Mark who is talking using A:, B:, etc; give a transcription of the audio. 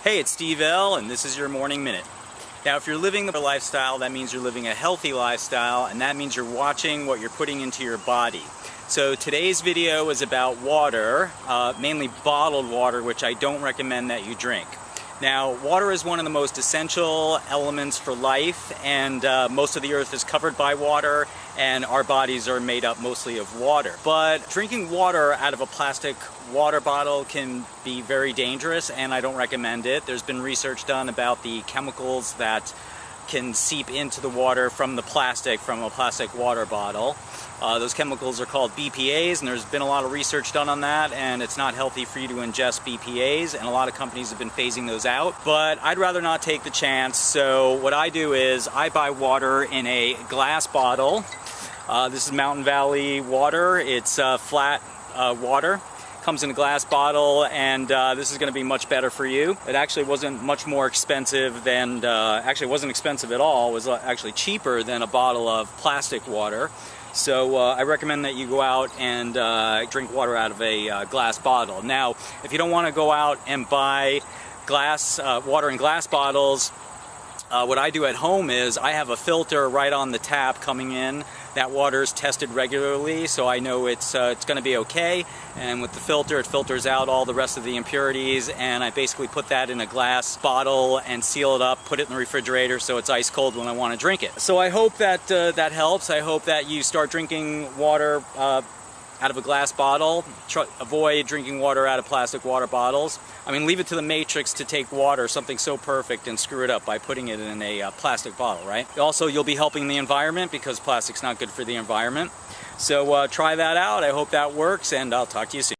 A: Hey, it's Steve L, and this is your Morning Minute. Now, if you're living the lifestyle, that means you're living a healthy lifestyle, and that means you're watching what you're putting into your body. So today's video is about water, mainly bottled water, which I don't recommend that you drink. Now, water is one of the most essential elements for life, and most of the earth is covered by water, and our bodies are made up mostly of water. But drinking water out of a plastic water bottle can be very dangerous, and I don't recommend it. There's been research done about the chemicals that can seep into the water from a plastic water bottle. Those chemicals are called BPAs, and there's been a lot of research done on that, and it's not healthy for you to ingest BPAs, and a lot of companies have been phasing those out. But I'd rather not take the chance, so what I do is I buy water in a glass bottle. This is Mountain Valley water. It's flat water. Comes in a glass bottle, and this is going to be much better for you. It actually wasn't much more expensive than, actually it wasn't expensive at all. It was actually cheaper than a bottle of plastic water. So I recommend that you go out and drink water out of a glass bottle. Now, if you don't want to go out and buy water in glass bottles, what I do at home is I have a filter right on the tap coming in. That water is tested regularly, so I know it's going to be okay. And with the filter, it filters out all the rest of the impurities, and I basically put that in a glass bottle and seal it up, put it in the refrigerator so it's ice cold when I want to drink it. So I hope that that helps. I hope that you start drinking water out of a glass bottle. Avoid drinking water out of plastic water bottles. I mean, leave it to the Matrix to take water, something so perfect, and screw it up by putting it in a plastic bottle, right? Also, you'll be helping the environment because plastic's not good for the environment. So try that out. I hope that works, and I'll talk to you soon.